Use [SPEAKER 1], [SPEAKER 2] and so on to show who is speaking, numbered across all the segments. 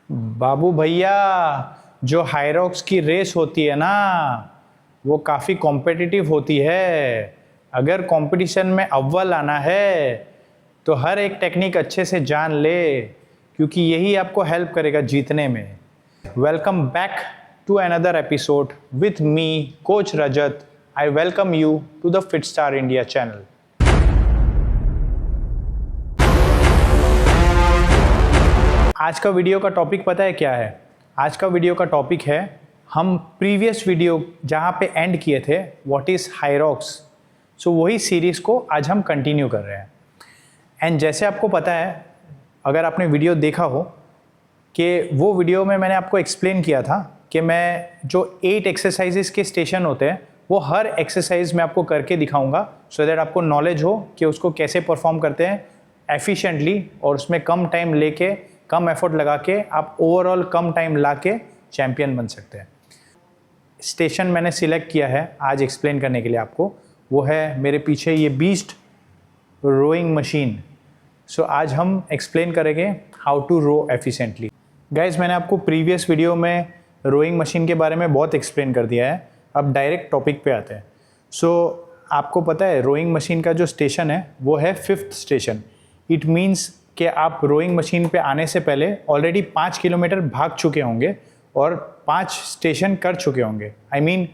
[SPEAKER 1] बाबू भैया, जो हायरॉक्स की रेस होती है ना, वो काफ़ी कॉम्पिटिटिव होती है। अगर कंपटीशन में अव्वल आना है तो हर एक टेक्निक अच्छे से जान ले, क्योंकि यही आपको हेल्प करेगा जीतने में। Welcome back to another episode with me coach Rajat. I welcome you to the Fit Star India channel. आज का वीडियो का टॉपिक पता है क्या है? आज का वीडियो का टॉपिक है, हम प्रीवियस वीडियो जहाँ पे एंड किए थे, व्हाट इज़ हायरॉक्स। सो वही सीरीज़ को आज हम कंटिन्यू कर रहे हैं। एंड जैसे आपको पता है, अगर आपने वीडियो देखा हो, कि वो वीडियो में मैंने आपको एक्सप्लेन किया था कि मैं जो 8 एक्सरसाइजेस के स्टेशन होते हैं, वो हर एक्सरसाइज में आपको करके दिखाऊंगा, सो दैट आपको नॉलेज हो कि उसको कैसे परफॉर्म करते हैं एफिशिएंटली, और उसमें कम टाइम लेके, कम एफर्ट लगा के आप ओवरऑल कम टाइम ला के चैम्पियन बन सकते हैं। स्टेशन मैंने सिलेक्ट किया है आज एक्सप्लेन करने के लिए आपको, वो है मेरे पीछे ये बीस्ट रोइंग मशीन। सो आज हम एक्सप्लेन करेंगे how to row efficiently. Guys, मैंने आपको प्रीवियस वीडियो में रोइंग मशीन के बारे में बहुत एक्सप्लेन कर दिया है। अब डायरेक्ट टॉपिक पे आते हैं। सो आपको पता है रोइंग मशीन का जो स्टेशन है वो है 5th स्टेशन। इट मीन्स कि आप रोइंग मशीन पे आने से पहले ऑलरेडी 5 किलोमीटर भाग चुके होंगे और 5 स्टेशन कर चुके होंगे। आई मीन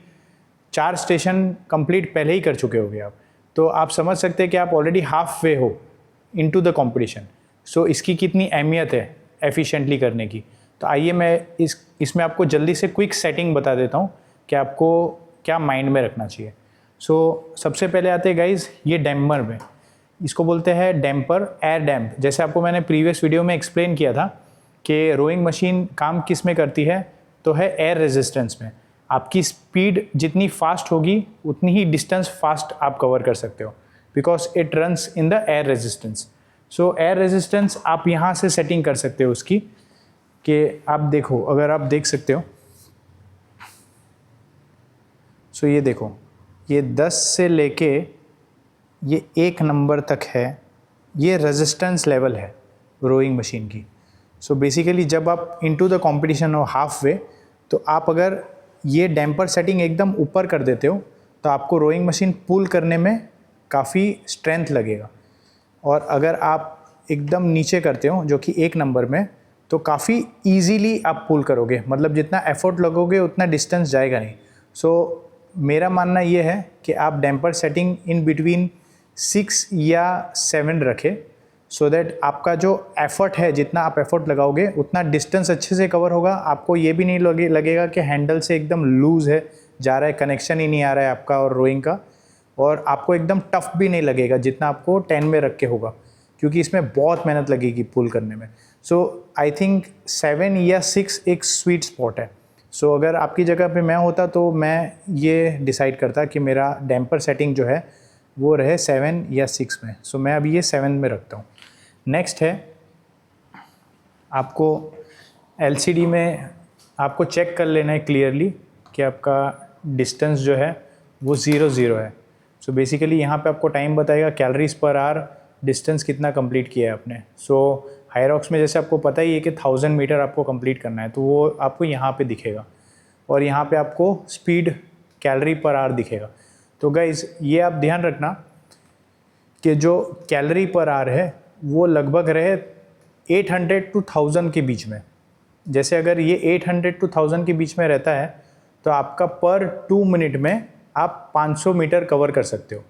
[SPEAKER 1] 4 स्टेशन कंप्लीट पहले ही कर चुके होंगे आप। तो आप समझ सकते हैं कि आप ऑलरेडी हाफ वे हो इनटू द कंपटीशन। सो इसकी कितनी अहमियत है एफिशिएंटली करने की। तो आइए मैं इसमें आपको जल्दी से क्विक सेटिंग बता देता हूँ कि आपको क्या माइंड में रखना चाहिए। सो सबसे पहले आते हैं गाइज ये डैम्पर में। इसको बोलते हैं डैम्पर, एयर डैम्प। जैसे आपको मैंने प्रीवियस वीडियो में एक्सप्लेन किया था कि रोइंग मशीन काम किस में करती है, तो है एयर रेजिस्टेंस में। आपकी स्पीड जितनी फास्ट होगी उतनी ही डिस्टेंस फास्ट आप कवर कर सकते हो, because it runs in the air resistance. So air resistance आप यहाँ से सेटिंग कर सकते हो उसकी, कि आप देखो, अगर आप देख सकते हो। सो ये देखो, ये 10 से लेके ये 1 नंबर तक है, ये रेजिस्टेंस लेवल है रोइंग मशीन की। सो बेसिकली जब आप इनटू द कंपटीशन हो हाफ वे, तो आप अगर ये डैम्पर सेटिंग एकदम ऊपर कर देते हो तो आपको रोइंग मशीन पुल करने में काफ़ी स्ट्रेंथ लगेगा। और अगर आप एकदम नीचे करते हो जो कि 1 नंबर में, तो काफ़ी ईजीली आप पुल करोगे, मतलब जितना एफर्ट लगोगे उतना डिस्टेंस जाएगा नहीं। सो मेरा मानना ये है कि आप डैम्पर सेटिंग इन बिटवीन 6 या 7 रखें, सो दैट आपका जो एफर्ट है, जितना आप एफर्ट लगाओगे उतना डिस्टेंस अच्छे से कवर होगा। आपको ये भी नहीं लगेगा कि हैंडल से एकदम लूज़ है, जा रहा है, कनेक्शन ही नहीं आ रहा है आपका और रोइंग का। और आपको एकदम टफ भी नहीं लगेगा जितना आपको 10 में रख के होगा, क्योंकि इसमें बहुत मेहनत लगेगी पुल करने में। सो आई थिंक 7 या 6 एक स्वीट स्पॉट है। सो अगर आपकी जगह पे मैं होता तो मैं ये डिसाइड करता कि मेरा डैम्पर सेटिंग जो है वो रहे 7 या 6 में। सो मैं अभी ये 7 में रखता हूँ। नेक्स्ट है, आपको LCD में आपको चेक कर लेना है क्लियरली कि आपका डिस्टेंस जो है वो 0 है। सो बेसिकली यहाँ पे आपको टाइम बताएगा, कैलोरीज पर आवर, डिस्टेंस कितना कंप्लीट किया है आपने। सो हायरॉक्स में जैसे आपको पता ही है कि 1000 मीटर आपको कंप्लीट करना है, तो वो आपको यहाँ पे दिखेगा, और यहाँ पे आपको स्पीड कैलोरी पर आवर दिखेगा। तो गाइज़ ये आप ध्यान रखना कि जो कैलोरी पर आवर है वो लगभग रहे 800 to 1000 के बीच में। जैसे अगर ये 800 to 1000 के बीच में रहता है तो आपका पर 2 मिनट में आप 500 मीटर कवर कर सकते हो।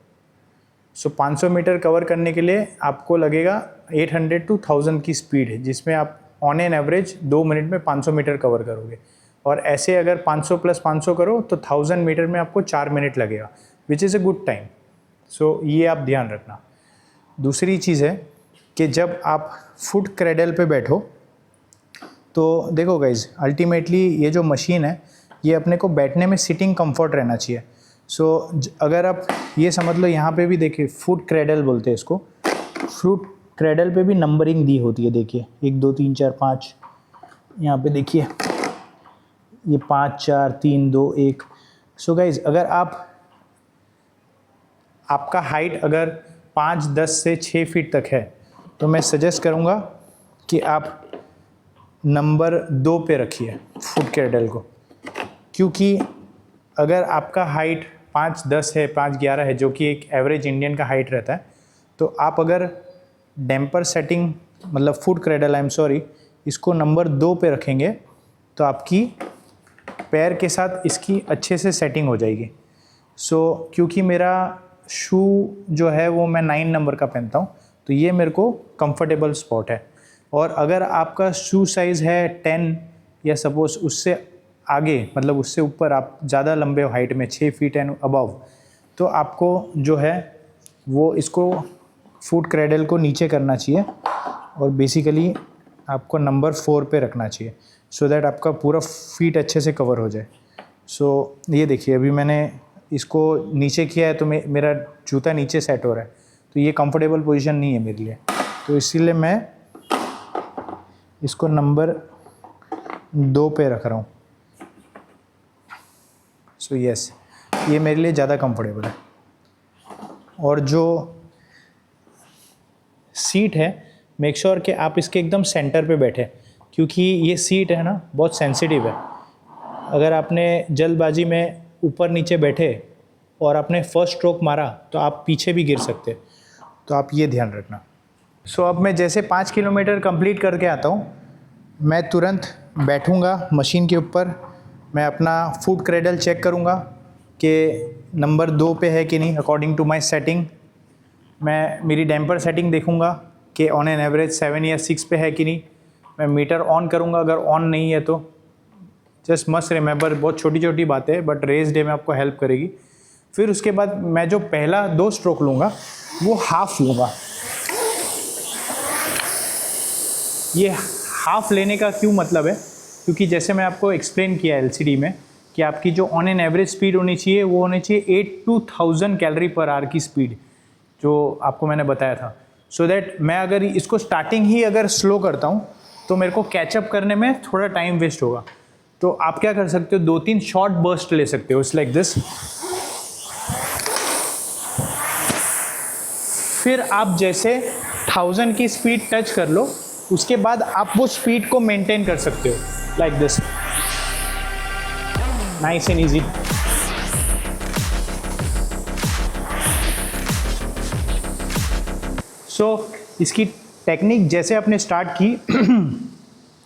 [SPEAKER 1] सो 500 मीटर कवर करने के लिए आपको लगेगा 800 to 1000 की स्पीड है, जिसमें आप ऑन एन एवरेज 2 मिनट में 500 मीटर कवर करोगे। और ऐसे अगर 500 + 500 करो तो 1000 मीटर में आपको 4 मिनट लगेगा, which is a good time. So ये आप ध्यान रखना। दूसरी चीज़ है कि जब आप फुट क्रेडल पे बैठो, तो देखो गाइज, अल्टीमेटली ये जो मशीन है ये अपने को बैठने में सिटिंग कंफर्ट रहना चाहिए। सो अगर आप ये समझ लो, यहाँ पे भी देखिए फुट क्रेडल बोलते हैं इसको। फुट क्रेडल पे भी नंबरिंग दी होती है, देखिए 1 2 3 4 5। यहाँ पे देखिए ये 5 4 3 2 1। सो गाइज, अगर आपका हाइट अगर 5 10 से 6 फीट तक है, तो मैं सजेस्ट करूँगा कि आप नंबर 2 पे रखिए फुट क्रेडल को, क्योंकि अगर आपका हाइट 5'10" है, 5'11" है, जो कि एक एवरेज इंडियन का हाइट रहता है, तो आप अगर डैम्पर सेटिंग मतलब foot cradle, I am sorry, इसको नंबर 2 पे रखेंगे तो आपकी पैर के साथ इसकी अच्छे से सेटिंग हो जाएगी। क्योंकि मेरा शू जो है वो मैं 9 नंबर का पहनता हूँ, तो ये मेरे को कंफर्टेबल स्पॉट है। और अगर आपका शू साइज़ है 10 या सपोज़ उससे आगे, मतलब उससे ऊपर, आप ज़्यादा लंबे हाइट में 6 फीट एंड अबव, तो आपको जो है वो इसको फुट क्रेडल को नीचे करना चाहिए और बेसिकली आपको नंबर 4 पे रखना चाहिए, सो दैट आपका पूरा फीट अच्छे से कवर हो जाए। ये देखिए, अभी मैंने इसको नीचे किया है तो मेरा जूता नीचे सेट हो रहा है, तो ये कंफर्टेबल पोजीशन नहीं है मेरे लिए, तो इसीलिए मैं इसको नंबर 2 पे रख रहा हूँ। यस, ये मेरे लिए ज़्यादा कंफर्टेबल है। और जो सीट है, मेक श्योर कि आप इसके एकदम सेंटर पे बैठे, क्योंकि ये सीट है ना बहुत सेंसिटिव है। अगर आपने जल्दबाजी में ऊपर नीचे बैठे और आपने फर्स्ट स्ट्रोक मारा तो आप पीछे भी गिर सकते, तो आप ये ध्यान रखना। अब मैं जैसे 5 किलोमीटर कंप्लीट करके आता हूँ, मैं तुरंत बैठूँगा मशीन के ऊपर, मैं अपना फुट क्रेडल चेक करूँगा कि नंबर 2 पे है कि नहीं अकॉर्डिंग टू माय सेटिंग। मैं मेरी डैम्पर सेटिंग देखूँगा कि ऑन एन एवरेज 7 या 6 पे है कि नहीं। मैं मीटर ऑन करूँगा, अगर ऑन नहीं है तो जस्ट मस्ट रिमेंबर, बहुत छोटी छोटी बातें हैं बट रेस डे में आपको हेल्प करेगी। फिर उसके बाद मैं जो पहला 2 स्ट्रोक लूँगा वो हाफ लूँगा। ये हाफ लेने का क्यों मतलब है, क्योंकि जैसे मैं आपको एक्सप्लेन किया एलसीडी में कि आपकी जो ऑन एन एवरेज स्पीड होनी चाहिए वो होनी चाहिए 8 to 1000 कैलोरी पर आवर की स्पीड, जो आपको मैंने बताया था। सो दैट मैं अगर इसको स्टार्टिंग ही अगर स्लो करता हूँ तो मेरे को कैचअप करने में थोड़ा टाइम वेस्ट होगा। तो आप क्या कर सकते हो, 2-3 शॉर्ट बर्स्ट ले सकते हो, इट्स लाइक दिस। फिर आप जैसे 1000 की स्पीड टच कर लो, उसके बाद आप वो स्पीड को मेंटेन कर सकते हो like this, nice and easy. इसकी टेक्निक जैसे आपने स्टार्ट की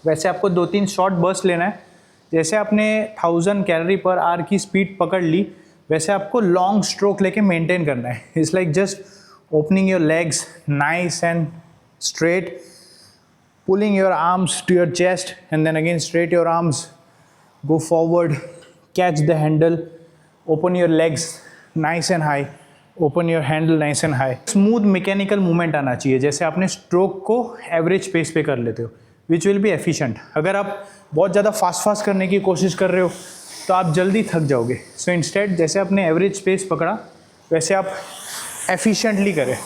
[SPEAKER 1] वैसे आपको 2-3 शॉर्ट बर्स्ट लेना है। जैसे आपने 1000 कैलोरी पर आवर की स्पीड पकड़ ली, वैसे आपको लॉन्ग स्ट्रोक लेके मेंटेन करना है। It's like just opening your legs nice and straight, pulling your arms to your chest and then again straight your arms, go forward, catch the handle, open your legs nice and high, open your handle nice and high। Smooth mechanical movement आना चाहिए, जैसे आपने stroke को average pace पे कर लेते हो, which will be efficient. अगर आप बहुत ज़्यादा फास्ट करने की कोशिश कर रहे हो तो आप जल्दी थक जाओगे। सो इंस्टेड जैसे आपने एवरेज पेस पकड़ा वैसे आप एफिशिएंटली करें,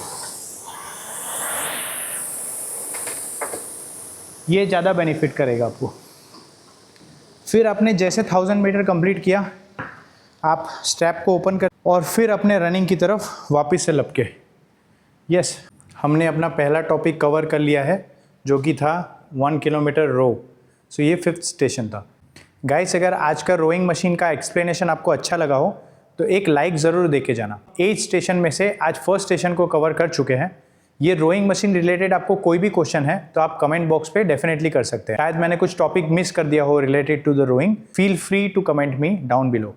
[SPEAKER 1] ये ज़्यादा बेनिफिट करेगा आपको। फिर आपने जैसे 1000 मीटर कंप्लीट किया, आप स्ट्रैप को ओपन कर और फिर अपने रनिंग की तरफ वापस से लपके। यस, हमने अपना पहला टॉपिक कवर कर लिया है जो कि था 1 किलोमीटर रो। ये 5th स्टेशन था। गाइस, अगर आज का रोइंग मशीन का एक्सप्लेनेशन आपको अच्छा लगा हो तो एक लाइक ज़रूर दे के जाना। 8 स्टेशन में से आज 1st स्टेशन को कवर कर चुके हैं। ये रोइंग मशीन रिलेटेड आपको कोई भी क्वेश्चन है तो आप कमेंट बॉक्स पे डेफिनेटली कर सकते हैं। शायद मैंने कुछ टॉपिक मिस कर दिया हो related to the rowing, feel free to comment me down below.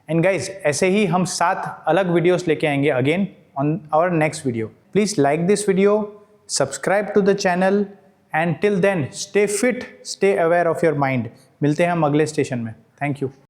[SPEAKER 1] And guys, ऐसे ही हम 7 अलग वीडियोस लेके आएंगे again on our next video. Please like this video, subscribe to the channel and till then stay fit, stay aware of your mind. मिलते हैं हम अगले स्टेशन में। Thank you.